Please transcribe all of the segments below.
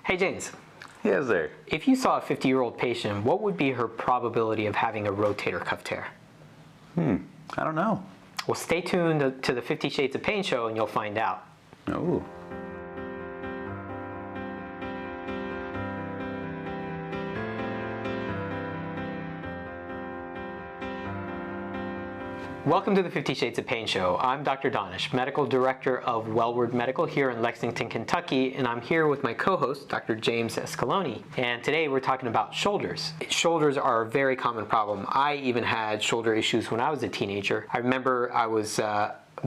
Hey James, Yes, there. if you saw a 50-year-old patient, what would be her probability of having a rotator cuff tear? I don't know. Well, stay tuned to the 50 Shades of Pain show and you'll find out. Oh. Welcome to the 50 Shades of Pain show. I'm Dr. Donish, Medical Director of Wellward Medical here in Lexington, Kentucky, and I'm here with my co-host, Dr. James Escaloni. And today we're talking about shoulders. Shoulders are a very common problem. I even had shoulder issues when I was a teenager. I remember I was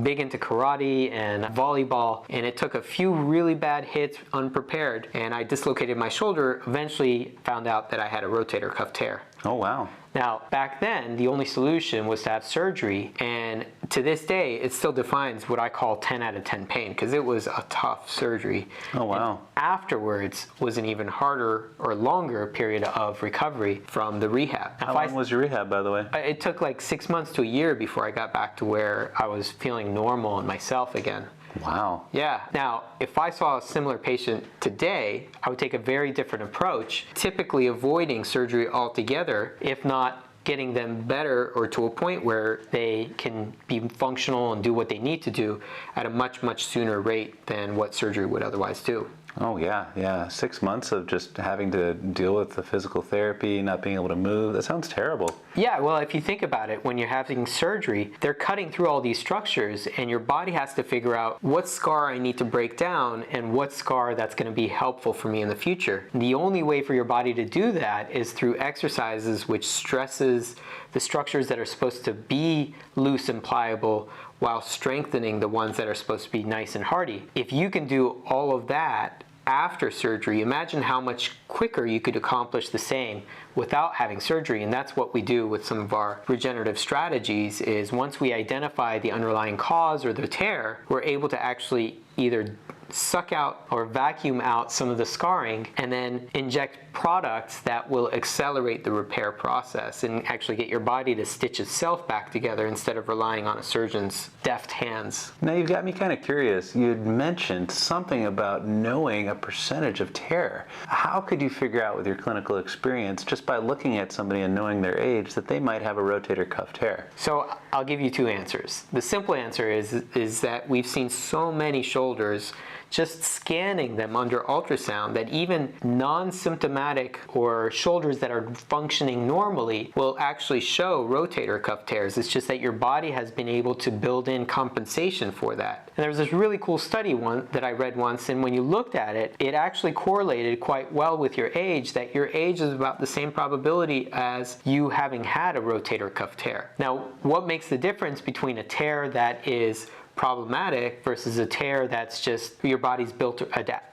big into karate and volleyball, and it took a few really bad hits unprepared, and I dislocated my shoulder. Eventually found out that I had a rotator cuff tear. Oh, wow. Now, back then, the only solution was to have surgery, and to this day, it still defines what I call 10 out of 10 pain, because it was a tough surgery. Oh, wow. And afterwards was an even harder or longer period of recovery from the rehab. Now, How long was your rehab, by the way? It took like 6 months to a year before I got back to where I was feeling normal and myself again. Wow. Yeah. Now, if I saw a similar patient today, I would take a very different approach, typically avoiding surgery altogether, if not getting them better or to a point where they can be functional and do what they need to do at a much, much sooner rate than what surgery would otherwise do. Oh, yeah. 6 months of just having to deal with the physical therapy, not being able to move. That sounds terrible. Yeah, well, if you think about it, when you're having surgery, they're cutting through all these structures, and your body has to figure out what scar I need to break down and what scar that's going to be helpful for me in the future. The only way for your body to do that is through exercises which stresses the structures that are supposed to be loose and pliable while strengthening the ones that are supposed to be nice and hardy. If you can do all of that after surgery, imagine how much quicker you could accomplish the same without having surgery. And that's what we do with some of our regenerative strategies, is once we identify the underlying cause or the tear, we're able to actually either suck out or vacuum out some of the scarring and then inject products that will accelerate the repair process and actually get your body to stitch itself back together instead of relying on a surgeon's deft hands. Now, you've got me kind of curious. You had mentioned something about knowing a percentage of tear. How could you figure out with your clinical experience, just by looking at somebody and knowing their age, that they might have a rotator cuff tear? So I'll give you two answers. The simple answer is that we've seen so many shoulders just scanning them under ultrasound that even non-symptomatic or shoulders that are functioning normally will actually show rotator cuff tears. It's just that your body has been able to build in compensation for that. And there was this really cool study that I read once, and when you looked at it, it actually correlated quite well with your age, that your age is about the same probability as you having had a rotator cuff tear. Now, what makes the difference between a tear that is problematic versus a tear that's just your body's built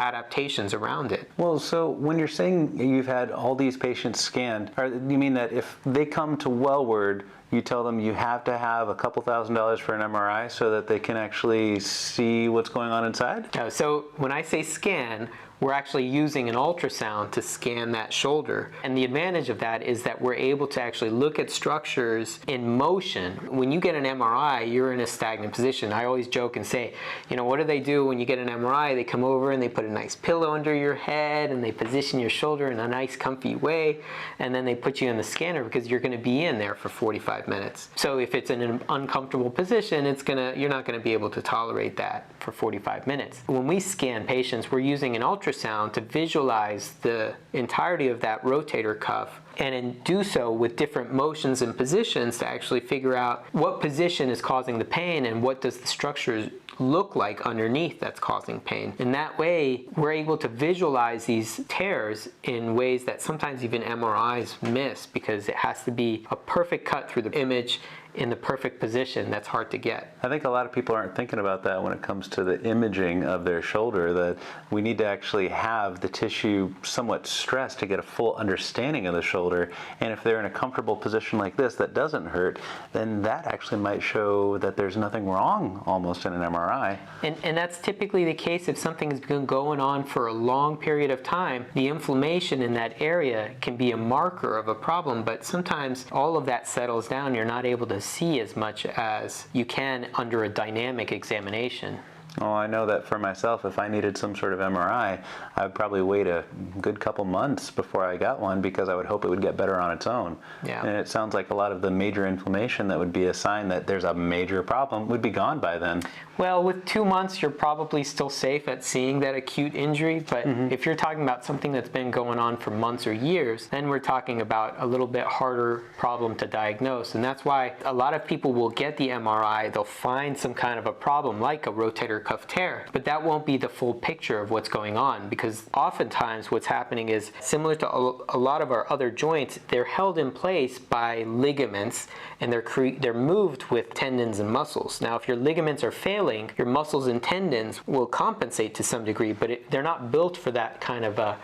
adaptations around it? Well, so when you're saying you've had all these patients scanned, you mean that if they come to Wellward, you tell them you have to have a couple $1,000s for an MRI so that they can actually see what's going on inside? No, so when I say scan, we're actually using an ultrasound to scan that shoulder. And the advantage of that is that we're able to actually look at structures in motion. When you get an MRI, you're in a stagnant position. I always joke and say, what do they do when you get an MRI? They come over and they put a nice pillow under your head and they position your shoulder in a nice comfy way, and then they put you in the scanner because you're going to be in there for 45 minutes. So if it's in an uncomfortable position, you're not going to be able to tolerate that for 45 minutes. When we scan patients, we're using an ultrasound to visualize the entirety of that rotator cuff, and do so with different motions and positions to actually figure out what position is causing the pain and what does the structure look like underneath that's causing pain. And that way, we're able to visualize these tears in ways that sometimes even MRIs miss, because it has to be a perfect cut through the image in the perfect position. That's hard to get. I think a lot of people aren't thinking about that when it comes to the imaging of their shoulder, that we need to actually have the tissue somewhat stressed to get a full understanding of the shoulder. And if they're in a comfortable position like this that doesn't hurt, then that actually might show that there's nothing wrong almost in an MRI. And that's typically the case if something has been going on for a long period of time. The inflammation in that area can be a marker of a problem, but sometimes all of that settles down. You're not able to see as much as you can under a dynamic examination. Oh, I know that for myself, if I needed some sort of MRI, I would probably wait a good couple months before I got one because I would hope it would get better on its own. Yeah. And it sounds like a lot of the major inflammation that would be a sign that there's a major problem would be gone by then. Well, with 2 months, you're probably still safe at seeing that acute injury, but if you're talking about something that's been going on for months or years, then we're talking about a little bit harder problem to diagnose. And that's why a lot of people will get the MRI, they'll find some kind of a problem like a rotator cuff tear, but that won't be the full picture of what's going on, because oftentimes what's happening is similar to a lot of our other joints, they're held in place by ligaments, and they're moved with tendons and muscles. Now, if your ligaments are failing, your muscles and tendons will compensate to some degree, but they're not built for that kind of a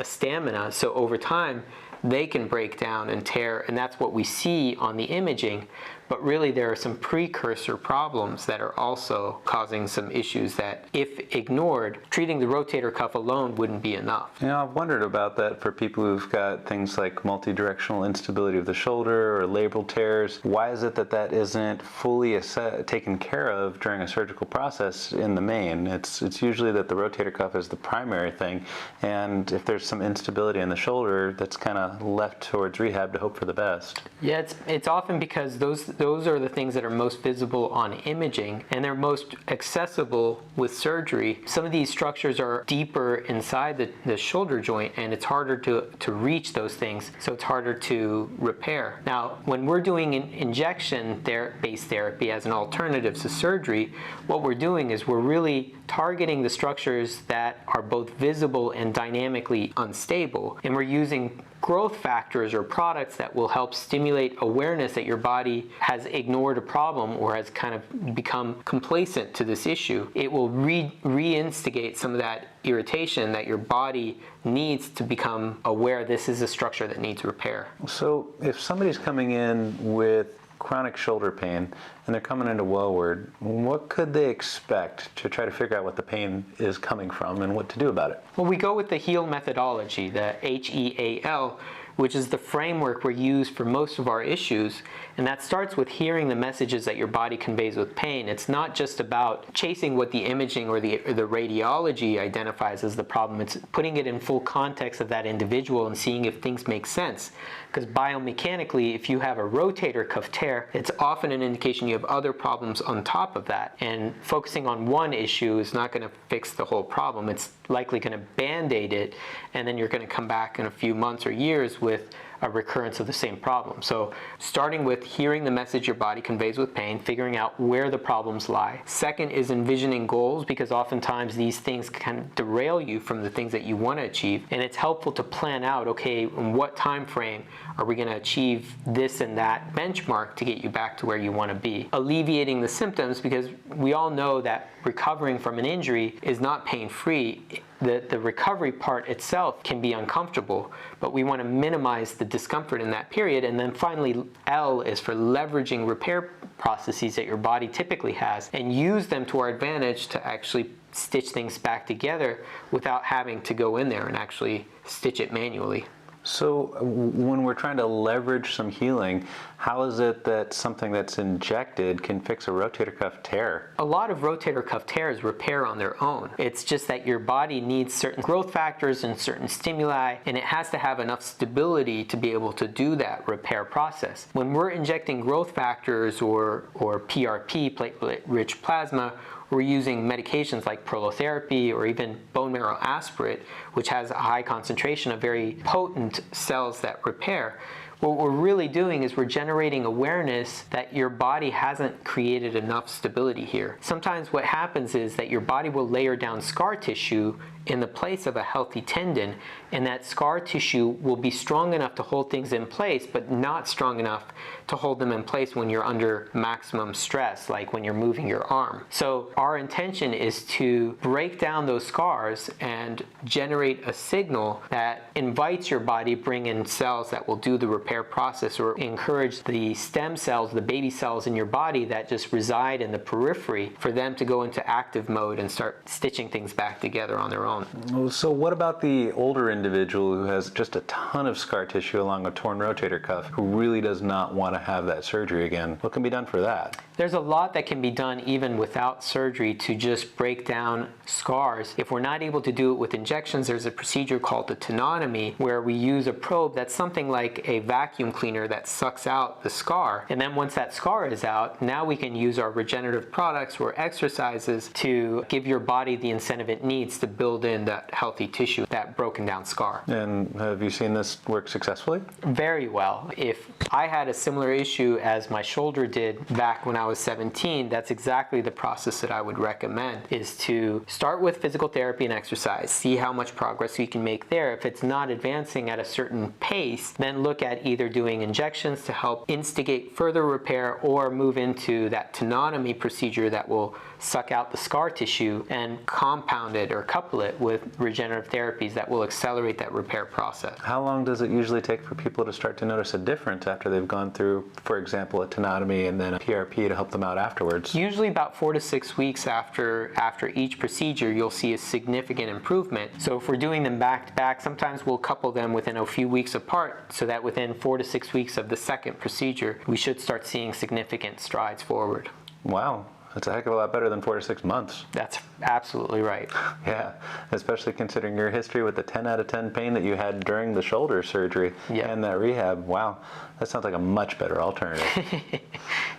stamina. So over time, they can break down and tear, and that's what we see on the imaging. But really, there are some precursor problems that are also causing some issues that, if ignored, treating the rotator cuff alone wouldn't be enough. You know, I've wondered about that for people who've got things like multi-directional instability of the shoulder or labral tears. Why is it that that isn't fully taken care of during a surgical process in the main? It's usually that the rotator cuff is the primary thing, and if there's some instability in the shoulder, that's kind of left towards rehab to hope for the best. Yeah, it's often because those are the things that are most visible on imaging, and they're most accessible with surgery. Some of these structures are deeper inside the shoulder joint, and it's harder to reach those things, so it's harder to repair. Now, when we're doing injection-based therapy as an alternative to surgery, what we're doing is we're really targeting the structures that are both visible and dynamically unstable, and we're using growth factors or products that will help stimulate awareness that your body has ignored a problem or has kind of become complacent to this issue. It will reinstigate some of that irritation that your body needs to become aware this is a structure that needs repair. So if somebody's coming in with chronic shoulder pain and they're coming into Wellward, what could they expect to try to figure out what the pain is coming from and what to do about it? Well, we go with the HEAL methodology, the HEAL, which is the framework we use for most of our issues, and that starts with hearing the messages that your body conveys with pain. It's not just about chasing what the imaging or the radiology identifies as the problem. It's putting it in full context of that individual and seeing if things make sense. Because biomechanically, if you have a rotator cuff tear, it's often an indication you have other problems on top of that. And focusing on one issue is not going to fix the whole problem. It's likely going to band-aid it, and then you're going to come back in a few months or years with a recurrence of the same problem. So starting with hearing the message your body conveys with pain, figuring out where the problems lie. Second is envisioning goals, because oftentimes these things can derail you from the things that you want to achieve. And it's helpful to plan out, okay, in what time frame are we going to achieve this and that benchmark to get you back to where you want to be. Alleviating the symptoms, because we all know that recovering from an injury is not pain-free. The recovery part itself can be uncomfortable, but we want to minimize the discomfort in that period. And then finally, L is for leveraging repair processes that your body typically has and use them to our advantage to actually stitch things back together without having to go in there and actually stitch it manually. So when we're trying to leverage some healing, how is it that something that's injected can fix a rotator cuff tear? A lot of rotator cuff tears repair on their own. It's just that your body needs certain growth factors and certain stimuli, and it has to have enough stability to be able to do that repair process. When we're injecting growth factors or PRP, platelet-rich plasma, we're using medications like prolotherapy or even bone marrow aspirate, which has a high concentration of very potent cells that repair. What we're really doing is we're generating awareness that your body hasn't created enough stability here. Sometimes what happens is that your body will layer down scar tissue in the place of a healthy tendon, and that scar tissue will be strong enough to hold things in place, but not strong enough to hold them in place when you're under maximum stress, like when you're moving your arm. So our intention is to break down those scars and generate a signal that invites your body bring in cells that will do the repair repair process, or encourage the stem cells, the baby cells in your body that just reside in the periphery, for them to go into active mode and start stitching things back together on their own. So what about the older individual who has just a ton of scar tissue along a torn rotator cuff, who really does not want to have that surgery again? What can be done for that? There's a lot that can be done even without surgery to just break down scars. If we're not able to do it with injections, there's a procedure called the Tanonomy, where we use a probe that's something like a vacuum cleaner that sucks out the scar. And then once that scar is out, now we can use our regenerative products or exercises to give your body the incentive it needs to build in that healthy tissue, that broken down scar. And have you seen this work successfully? Very well. If I had a similar issue as my shoulder did back when I was 17, that's exactly the process that I would recommend, is to start with physical therapy and exercise, see how much progress you can make there. If it's not advancing at a certain pace, then look at either doing injections to help instigate further repair, or move into that Tanonomy procedure that will suck out the scar tissue and compound it or couple it with regenerative therapies that will accelerate that repair process. How long does it usually take for people to start to notice a difference after they've gone through, for example, a Tanonomy and then a PRP to help them out afterwards? Usually about 4 to 6 weeks after each procedure, you'll see a significant improvement. So if we're doing them back to back, sometimes we'll couple them within a few weeks apart, so that within 4 to 6 weeks of the second procedure, we should start seeing significant strides forward. Wow. That's a heck of a lot better than 4 to 6 months. That's absolutely right. Yeah, especially considering your history with the 10 out of 10 pain that you had during the shoulder surgery and that rehab. Wow, that sounds like a much better alternative.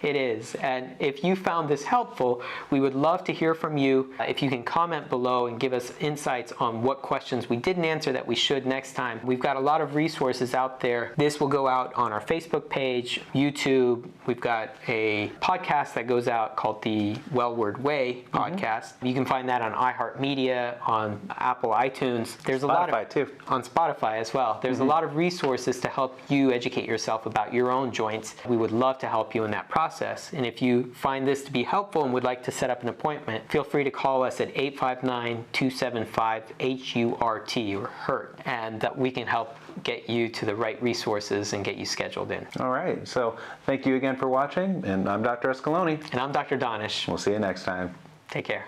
It is. And if you found this helpful, we would love to hear from you. If you can comment below and give us insights on what questions we didn't answer that we should next time. We've got a lot of resources out there. This will go out on our Facebook page, YouTube. We've got a podcast that goes out called the Wellward Way podcast. You can find that on iHeartMedia, on Apple iTunes. There's a lot of too. On Spotify as well. There's a lot of resources to help you educate yourself about your own joints. We would love to help you in that process. And if you find this to be helpful and would like to set up an appointment, feel free to call us at 859-275-HURT or HURT, and we can help get you to the right resources and get you scheduled in. All right, so thank you again for watching, and I'm Dr. Escaloni. And I'm Dr. Donish. We'll see you next time. Take care.